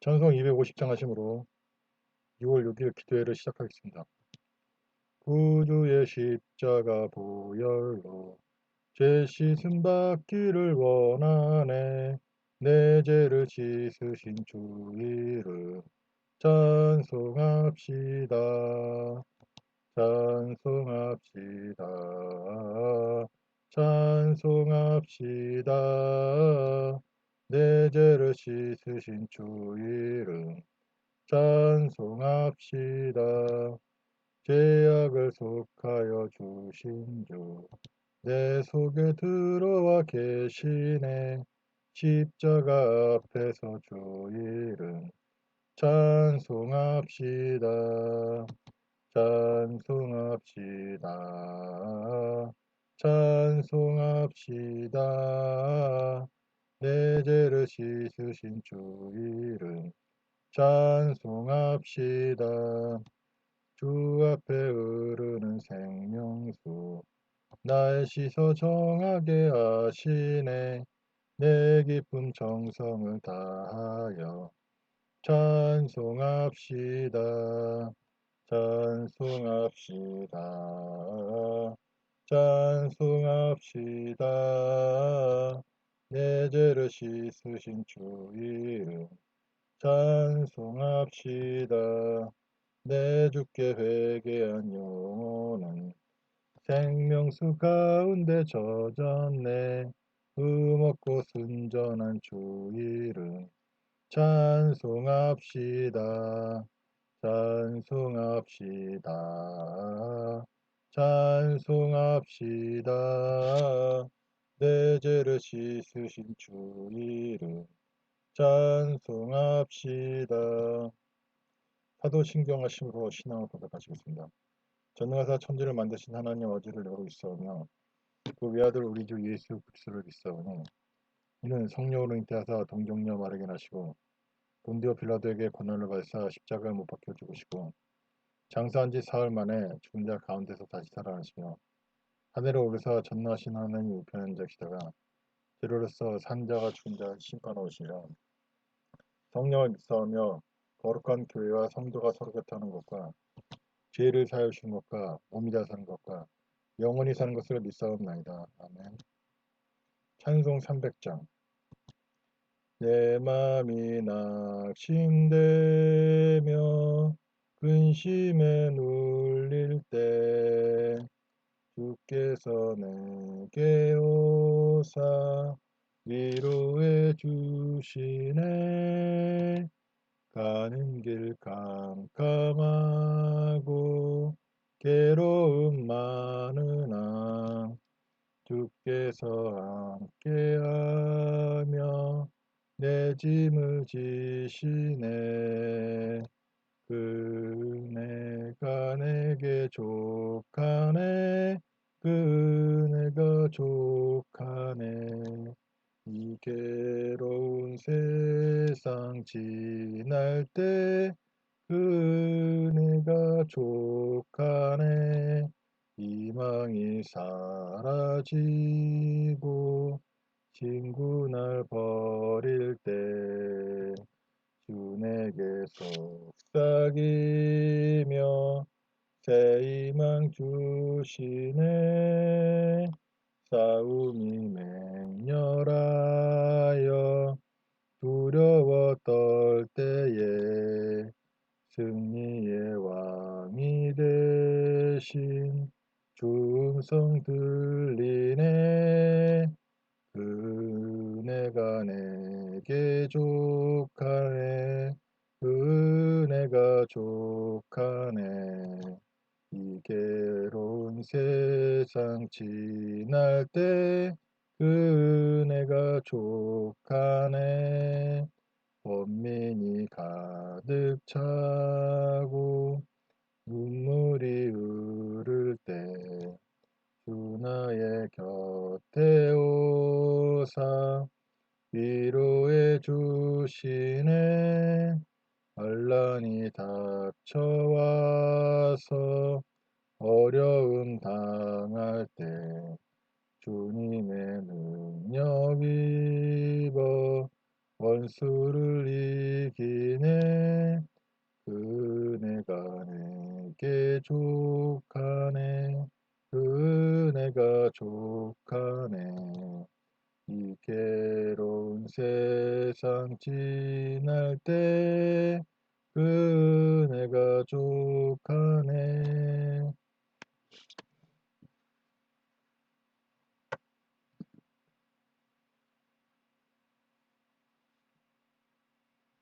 찬송 250장 하심으로 6월 6일 기도회를 시작하겠습니다. 구주의 십자가 보혈로 죄 씻음 받기를 원하네. 내 죄를 씻으신 주 이름 찬송합시다. 찬송합시다. 찬송합시다. 내 죄를 씻으신 주 이름 찬송합시다. 죄악을 속하여 주신 주, 내 속에 들어와 계시네. 십자가 앞에서 주 이름 찬송합시다. 찬송합시다. 찬송합시다. 내 죄를 씻으신 주 이름 찬송합시다. 주 앞에 흐르는 생명수 날 씻어 정하게 하시네. 내 기쁨 정성을 다하여 찬송합시다. 찬송합시다. 찬송합시다. 내 죄를 씻으신 주 이름 찬송합시다. 내 주께 회개한 영혼은 생명수 가운데 젖었네. 음없고 순전한 주 이름 찬송합시다. 찬송합시다. 찬송합시다. 내 죄를 씻으신 주 이름 찬송합시다. 사도신경 하심으로 신앙을 고백하시겠습니다. 전능하사 천지를 만드신 하나님 아버지를 내고 있사오며 그 외아들 우리 주 예수 그리스도를 믿사오니 이는 성령으로 잉태하사 동정녀 마르게 나시고 본디오 빌라도에게 고난을 받으사 십자가에 못 박혀 죽으시고 장사한 지 사흘 만에 죽은 자 가운데서 다시 살아나시며 하늘에 오르사 전능하신 하나님 우편에 앉으시다가 제로로서 산 자가 죽은 자 심판하시리라. 성령을 믿사오며 거룩한 교회와 성도가 서로 곁하는 것과 죄를 사하여 주신 것과 몸이 다 사는 것과 영원히 사는 것을 믿사옵나이다. 아멘. 찬송 300장. 내 맘이 낙심되며 근심에 눌릴 때 주께서 내게 오사 위로해 주시네. 가는 길 캄캄하고 괴로움 많으나 주께서 함께하며 내 짐을 지시네. 그네가 내게 족하네. 그네가 족하네. 이 괴로운 세상 지날 때 그네가 족하네. 희망이 사라지고 친구 날 버릴 때 주 내게 속삭이며 새 희망 주시네. 싸움이 맹렬하여 두려워 떨 때에 승리의 왕이 되신 주 음성 들리네. 그네가 내게 족하네. 그네가 족하네. 이 괴로운 세상 지날 때 그네가 족하네. 번민이 가득 차고 눈물이 흐를 때 주 나의 곁에 오사 위로해 주시네. 환난이 닥쳐와서 어려움 당할 때 주님의 능력 입어 원수를 이기네. 그네가 내게 족하네. 그네가 족하네. 이 괴로운 세상 지날 때 그네가 족하네.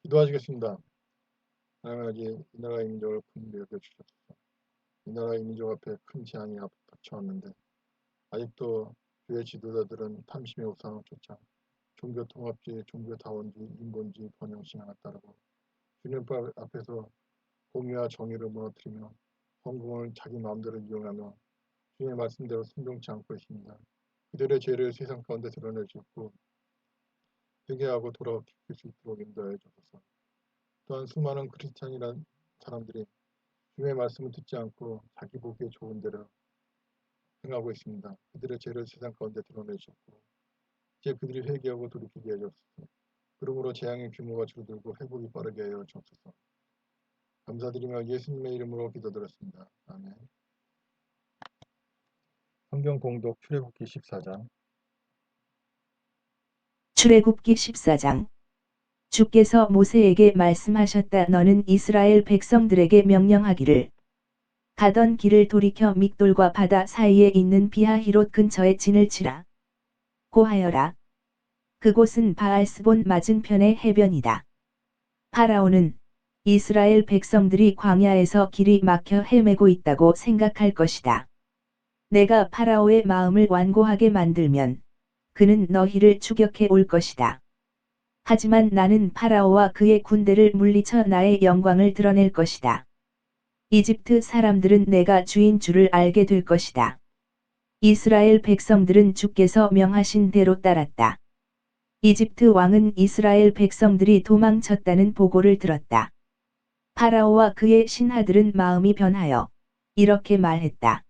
기도하시겠습니다. 하나님 아버지, 이 나라의 민족을 품게 여겨주셔서 이 나라의 민족 앞에 큰 재앙이 닥쳐왔는데 아직도 교회 지도자들은 탐심의 우상을 쫓아 종교 통합주의, 종교 다원주의, 인본주의 번영신 하나 따르고 주님 앞에서 공의와 정의를 무너뜨리며 헌금을 자기 마음대로 이용하며 주님의 말씀대로 순종치 않고 있습니다. 그들의 죄를 세상 가운데 드러내 주셨고 회개하고 돌아올 수 있도록 인도하여 주소서. 또한 수많은 크리스찬이란 사람들이 주님의 말씀을 듣지 않고 자기 보기에 좋은 대로 행하고 있습니다. 그들의 죄를 세상 가운데 드러내 주셨고 이제 그들이 회개하고 돌이키게 하여 주소서. 그러므로 재앙의 규모가 줄어들고 회복이 빠르게 하여 주옵소서. 감사드리며 예수님의 이름으로 기도드렸습니다. 아멘. 성경 공독 출애굽기 14장. 출애굽기 14장. 주께서 모세에게 말씀하셨다. 너는 이스라엘 백성들에게 명령하기를 가던 길을 돌이켜 믹돌과 바다 사이에 있는 비하히롯 근처에 진을 치라. 고하여라. 그곳은 바알스본 맞은편의 해변이다. 파라오는 이스라엘 백성들이 광야에서 길이 막혀 헤매고 있다고 생각할 것이다. 내가 파라오의 마음을 완고하게 만들면 그는 너희를 추격해 올 것이다. 하지만 나는 파라오와 그의 군대를 물리쳐 나의 영광을 드러낼 것이다. 이집트 사람들은 내가 주인 줄을 알게 될 것이다. 이스라엘 백성들은 주께서 명하신 대로 따랐다. 이집트 왕은 이스라엘 백성들이 도망쳤다는 보고를 들었다. 파라오와 그의 신하들은 마음이 변하여 이렇게 말했다.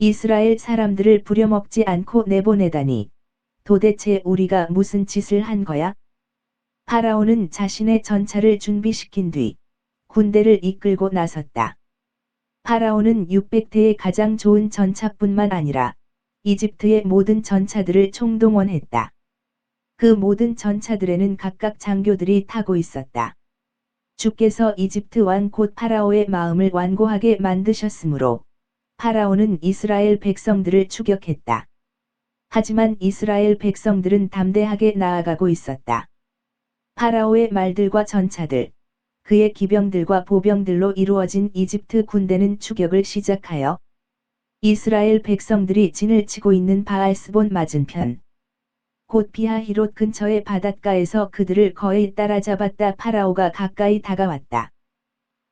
이스라엘 사람들을 부려먹지 않고 내보내다니 도대체 우리가 무슨 짓을 한 거야? 파라오는 자신의 전차를 준비시킨 뒤 군대를 이끌고 나섰다. 파라오는 600대의 가장 좋은 전차뿐만 아니라 이집트의 모든 전차들을 총동원했다. 그 모든 전차들에는 각각 장교들이 타고 있었다. 주께서 이집트 왕 곧 파라오의 마음을 완고하게 만드셨으므로 파라오는 이스라엘 백성들을 추격했다. 하지만 이스라엘 백성들은 담대하게 나아가고 있었다. 파라오의 말들과 전차들, 그의 기병들과 보병들로 이루어진 이집트 군대는 추격을 시작하여 이스라엘 백성들이 진을 치고 있는 바알스본 맞은편, 곧 비하히롯 근처의 바닷가에서 그들을 거의 따라잡았다. 파라오가 가까이 다가왔다.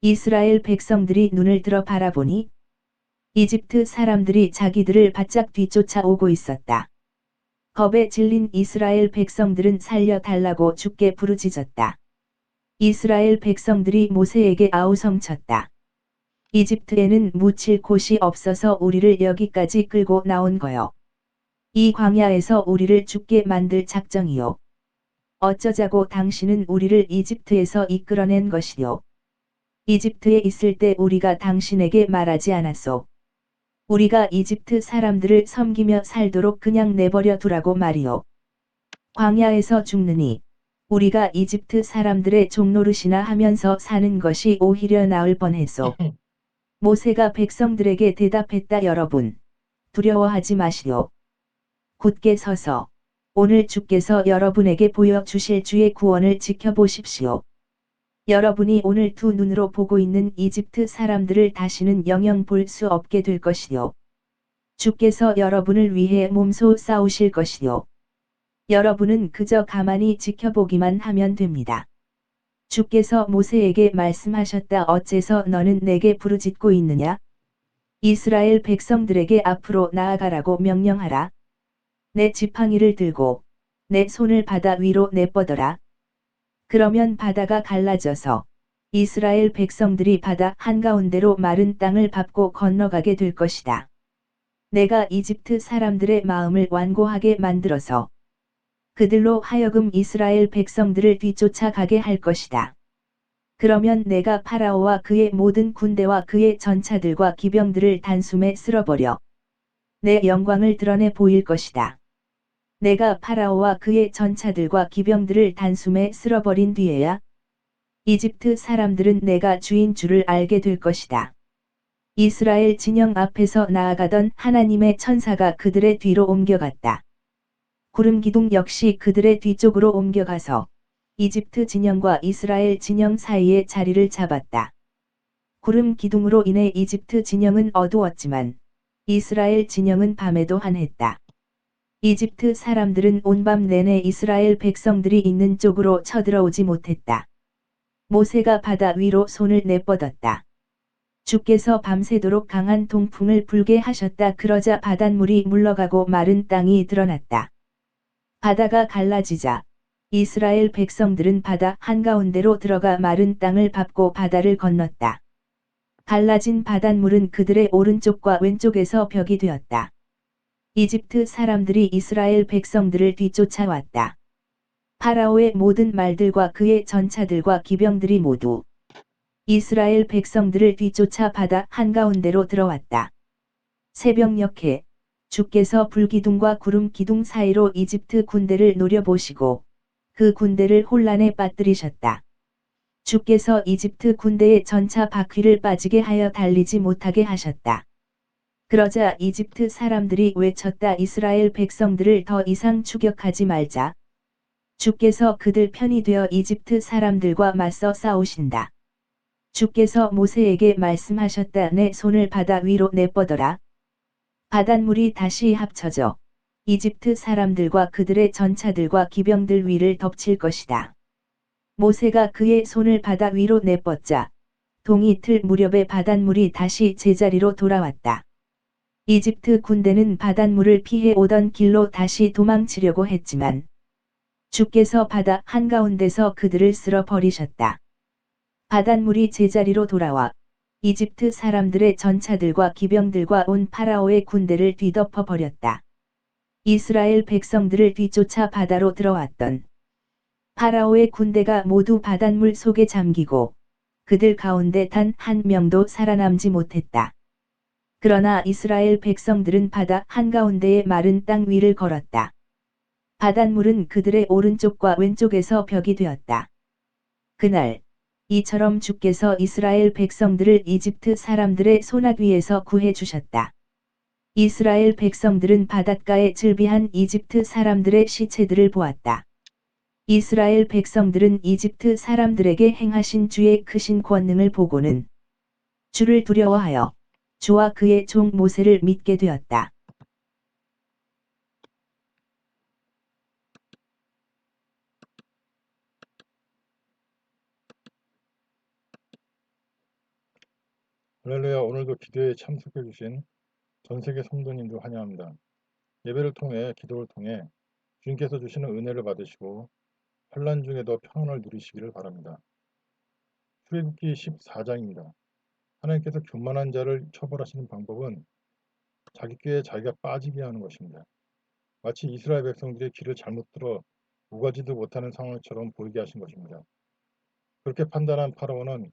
이스라엘 백성들이 눈을 들어 바라보니 이집트 사람들이 자기들을 바짝 뒤쫓아오고 있었다. 겁에 질린 이스라엘 백성들은 살려달라고 주께 부르짖었다. 이스라엘 백성들이 모세에게 아우성쳤다. 이집트에는 묻힐 곳이 없어서 우리를 여기까지 끌고 나온 거요. 이 광야에서 우리를 죽게 만들 작정이요. 어쩌자고 당신은 우리를 이집트에서 이끌어낸 것이요. 이집트에 있을 때 우리가 당신에게 말하지 않았소. 우리가 이집트 사람들을 섬기며 살도록 그냥 내버려 두라고 말이요. 광야에서 죽느니 우리가 이집트 사람들의 종노릇이나 하면서 사는 것이 오히려 나을 뻔했소. 모세가 백성들에게 대답했다. 여러분, 두려워하지 마시오. 굳게 서서 오늘 주께서 여러분에게 보여주실 주의 구원을 지켜보십시오. 여러분이 오늘 두 눈으로 보고 있는 이집트 사람들을 다시는 영영 볼 수 없게 될 것이요. 주께서 여러분을 위해 몸소 싸우실 것이요. 여러분은 그저 가만히 지켜보기만 하면 됩니다. 주께서 모세에게 말씀하셨다. 어째서 너는 내게 부르짖고 있느냐? 이스라엘 백성들에게 앞으로 나아가라고 명령하라. 내 지팡이를 들고 내 손을 바다 위로 내뻗어라. 그러면 바다가 갈라져서 이스라엘 백성들이 바다 한가운데로 마른 땅을 밟고 건너가게 될 것이다. 내가 이집트 사람들의 마음을 완고하게 만들어서 그들로 하여금 이스라엘 백성들을 뒤쫓아 가게 할 것이다. 그러면 내가 파라오와 그의 모든 군대와 그의 전차들과 기병들을 단숨에 쓸어버려 내 영광을 드러내 보일 것이다. 내가 파라오와 그의 전차들과 기병들을 단숨에 쓸어버린 뒤에야 이집트 사람들은 내가 주인 줄을 알게 될 것이다. 이스라엘 진영 앞에서 나아가던 하나님의 천사가 그들의 뒤로 옮겨갔다. 구름 기둥 역시 그들의 뒤쪽으로 옮겨가서 이집트 진영과 이스라엘 진영 사이에 자리를 잡았다. 구름 기둥으로 인해 이집트 진영은 어두웠지만 이스라엘 진영은 밤에도 환했다. 이집트 사람들은 온밤 내내 이스라엘 백성들이 있는 쪽으로 쳐들어오지 못했다. 모세가 바다 위로 손을 내뻗었다. 주께서 밤새도록 강한 동풍을 불게 하셨다. 그러자 바닷물이 물러가고 마른 땅이 드러났다. 바다가 갈라지자 이스라엘 백성들은 바다 한가운데로 들어가 마른 땅을 밟고 바다를 건넜다. 갈라진 바닷물은 그들의 오른쪽과 왼쪽에서 벽이 되었다. 이집트 사람들이 이스라엘 백성들을 뒤쫓아왔다. 파라오의 모든 말들과 그의 전차들과 기병들이 모두 이스라엘 백성들을 뒤쫓아 바다 한가운데로 들어왔다. 새벽녘에 주께서 불기둥과 구름 기둥 사이로 이집트 군대를 노려보시고 그 군대를 혼란에 빠뜨리셨다. 주께서 이집트 군대의 전차 바퀴를 빠지게 하여 달리지 못하게 하셨다. 그러자 이집트 사람들이 외쳤다. 이스라엘 백성들을 더 이상 추격하지 말자. 주께서 그들 편이 되어 이집트 사람들과 맞서 싸우신다. 주께서 모세에게 말씀하셨다. 내 손을 바다 위로 내뻗어라. 바닷물이 다시 합쳐져 이집트 사람들과 그들의 전차들과 기병들 위를 덮칠 것이다. 모세가 그의 손을 바다 위로 내뻗자 동이 틀 무렵에 바닷물이 다시 제자리로 돌아왔다. 이집트 군대는 바닷물을 피해 오던 길로 다시 도망치려고 했지만 주께서 바다 한가운데서 그들을 쓸어 버리셨다. 바닷물이 제자리로 돌아와 이집트 사람들의 전차들과 기병들과 온 파라오의 군대를 뒤덮어 버렸다. 이스라엘 백성들을 뒤쫓아 바다로 들어왔던 파라오의 군대가 모두 바닷물 속에 잠기고 그들 가운데 단 한 명도 살아남지 못했다. 그러나 이스라엘 백성들은 바다 한가운데의 마른 땅 위를 걸었다. 바닷물은 그들의 오른쪽과 왼쪽에서 벽이 되었다. 그날 이처럼 주께서 이스라엘 백성들을 이집트 사람들의 손아귀에서 구해 주셨다. 이스라엘 백성들은 바닷가에 즐비한 이집트 사람들의 시체들을 보았다. 이스라엘 백성들은 이집트 사람들에게 행하신 주의 크신 권능을 보고는 주를 두려워하여 주와 그의 종 모세를 믿게 되었다. 할렐루야. 오늘도 기도에 참석해 주신 전 세계 성도님들 환영합니다. 예배를 통해 기도를 통해 주님께서 주시는 은혜를 받으시고 환난 중에도 평안을 누리시기를 바랍니다. 출애굽기 14장입니다. 하나님께서 교만한 자를 처벌하시는 방법은 자기 꾀에 자기가 빠지게 하는 것입니다. 마치 이스라엘 백성들이 길을 잘못 들어 오가지도 못하는 상황처럼 보이게 하신 것입니다. 그렇게 판단한 파라오는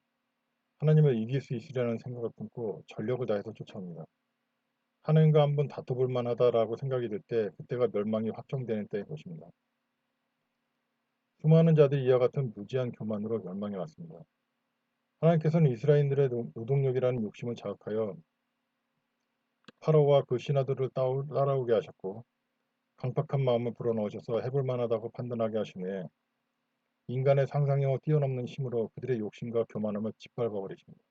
하나님을 이길 수 있으리라는 생각을 품고 전력을 다해서 쫓아옵니다. 하나님과 한번 다퉈볼 만하다라고 생각이 들 때 그때가 멸망이 확정되는 때인 것입니다. 수많은 자들이 이와 같은 무지한 교만으로 멸망해 왔습니다. 하나님께서는 이스라엘들의 노동력이라는 욕심을 자극하여 파라오와 그 신하들을 따라오게 하셨고 강팍한 마음을 불어넣으셔서 해볼 만하다고 판단하게 하신 후에 인간의 상상력을 뛰어넘는 힘으로 그들의 욕심과 교만함을 짓밟아 버리십니다.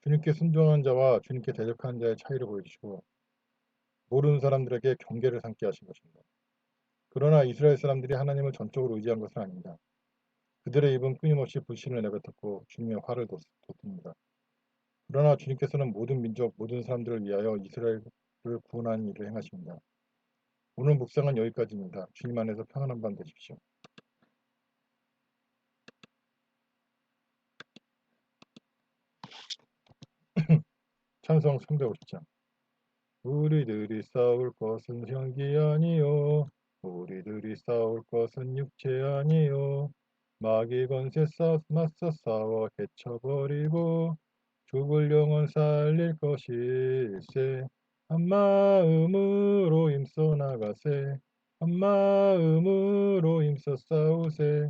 주님께 순종한 자와 주님께 대적하는 자의 차이를 보여주시고 모르는 사람들에게 경계를 삼게 하신 것입니다. 그러나 이스라엘 사람들이 하나님을 전적으로 의지한 것은 아닙니다. 그들의 입은 끊임없이 불신을 내뱉었고 주님의 화를 돋웁니다. 그러나 주님께서는 모든 민족, 모든 사람들을 위하여 이스라엘을 구원하는 일을 행하십니다. 오늘 묵상은 여기까지입니다. 주님 안에서 평안한 밤 되십시오. 찬송 350장. 우리들이 싸울 것은 형기 아니요 우리들이 싸울 것은 육체 아니요 마귀 권세 맞서 싸워 해쳐버리고 죽을 영혼 살릴 것일세. 한마음으로 힘써 나가세. 한마음으로 힘써 싸우세.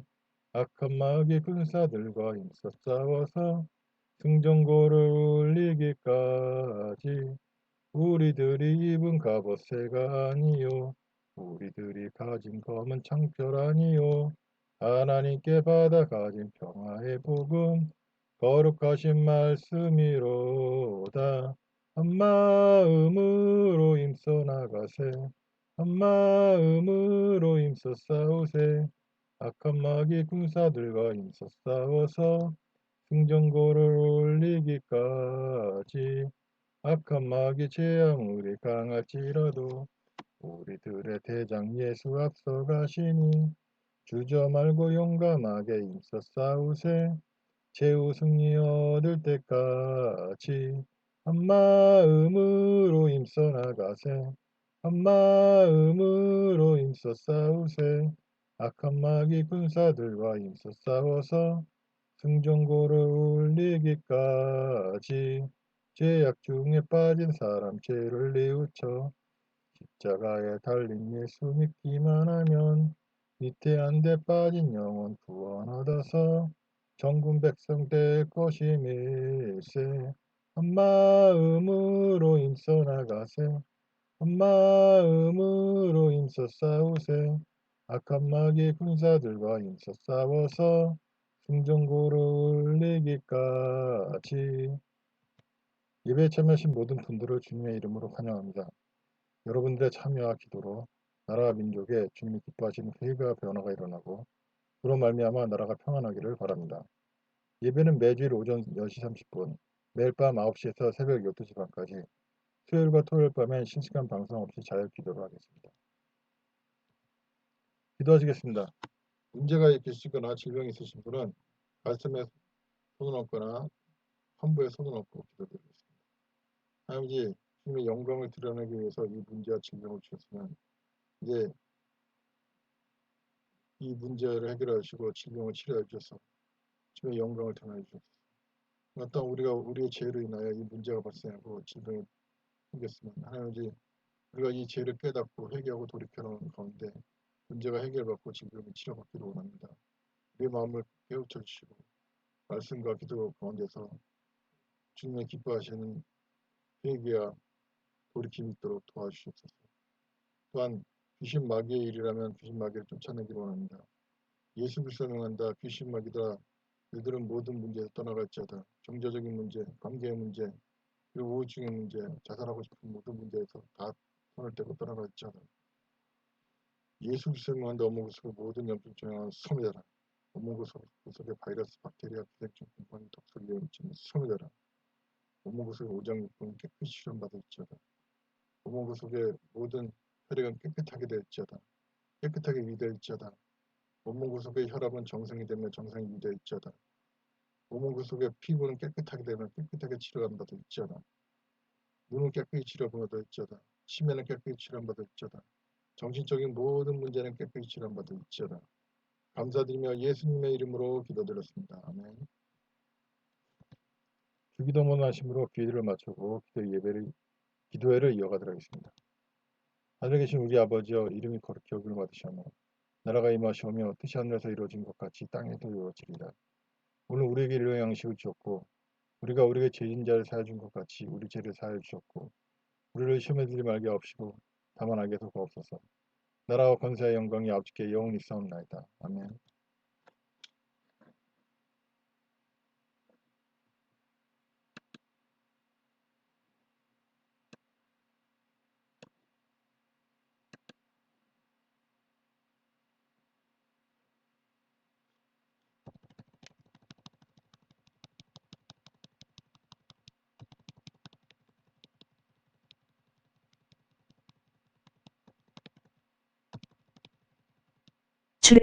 악한 마귀 군사들과 힘써 싸워서 승전고를 울리기까지. 우리들이 입은 갑옷새가 아니요 우리들이 가진 검은 창별 아니요 하나님께 받아 가진 평화의 복음 거룩하신 말씀이로다. 한마음으로 힘써 나가세. 한마음으로 힘써 싸우세. 악한 마귀 군사들과 힘써 싸워서 승전고를 올리기까지. 악한 마귀 재앙으로 강할지라도 우리들의 대장 예수 앞서 가시니 주저 말고 용감하게 힘써 싸우세. 최후 승리 얻을 때까지 한마음으로 힘써 나가세. 한마음으로 힘써 싸우세. 악한 마귀 군사들과 힘써 싸워서 승전고를 울리기까지. 죄악 중에 빠진 사람 죄를 뉘우쳐 십자가에 달린 예수 믿기만 하면 위태한 데 빠진 영혼 구원 얻어서 정군 백성 될 것임일세. 한마음으로 힘써 나가세. 한마음으로 힘써 싸우세. 악한 마귀 군사들과 힘써 싸워서 승전고를 울리기까지. 예배에 참여하신 모든 분들을 주님의 이름으로 환영합니다. 여러분들의 참여와 기도로 나라와 민족에 주님이 기뻐하시는 회개와 변화가 일어나고 그로 말미암아 나라가 평안하기를 바랍니다. 예배는 매주일 오전 10시 30분, 매일 밤 9시에서 새벽 12시 반까지, 수요일과 토요일 밤엔 실시간 방송 없이 자유 기도를 하겠습니다. 기도하시겠습니다. 문제가 있으시거나 질병이 있으신 분은 가슴에 손을 얹거나 환부에 손을 얹고 기도드리겠습니다. 하나님, 주님의 영광을 드러내기 위해서 이 문제와 질병을 주셨으면 이제 이 문제를 해결해 주시고 질병을 치료해 주셔서 주님의 영광을 드러내 주셨습니다. 어떤 우리가 우리의 죄로 인하여 이 문제가 발생하고 질병이 생겼으면 하나님, 우리가 이 죄를 깨닫고 회개하고 돌이켜나오는 가운데 문제가 해결받고 질병이 치료받기를 원합니다. 우리의 마음을 깨우쳐 주시고 말씀과 기도 가운데서 주님의 기뻐하시는 회개와 돌이킴이 있도록 도와주시옵소서. 또한 귀신 마귀의 일이라면 귀신 마귀를 쫓아내기를 원합니다. 예수 그리스도를 명한다. 귀신 마귀다. 너희들은 모든 문제에서 떠나갈지어다. 경제적인 문제, 관계의 문제, 그리고 우울증의 문제, 자살하고 싶은 모든 문제에서 다 손을 떼고 떠나갈지어다. 예수 그리스도를 명한다. 온몸 구속의 모든 염증증을 소멸하라. 온몸 구속의 바이러스, 박테리아, 비생충, 공포, 독소, 위험증을 소멸하라. 온몸 구속의 오장육부는 깨끗이 실현받을지어다. 온몸 구속의 모든 혈액은 깨끗하게 될지어다. 깨끗하게 위대할지어다. 온몸 구속의 혈압은 정상이 되면 정상이 위대할지어다. 온몸 구속의 피부는 깨끗하게 되면 깨끗하게 치료받을지어다. 눈은 깨끗이 치료받을지어다. 치매는 깨끗이 치료받을지어다. 정신적인 모든 문제는 깨끗이 치료받을지어다. 감사드리며 예수님의 이름으로 기도드렸습니다. 아멘. 주기도문 하심으로 기도를 마치고 기도회를 이어가도록 하겠습니다. 하늘에 계신 우리 아버지여, 이름이 거룩히 여김을 받으시오며 나라가 임하시오며 뜻이 하늘에서 이루어진 것 같이 땅에도 이루어지리라. 오늘 우리에게 일용할 양식을 주었고 우리가 우리에게 죄진 자를 사하여 준 것 같이 우리 죄를 사하여 주셨고 우리를 시험에 들지 말게 하옵시고 다만 악에서 구하옵소서. 나라와 권세와 영광이 아버지께 영원히 있사옵나이다. 아멘. 출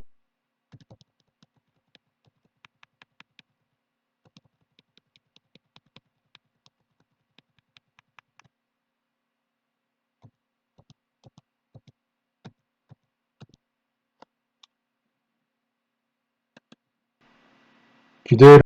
기도의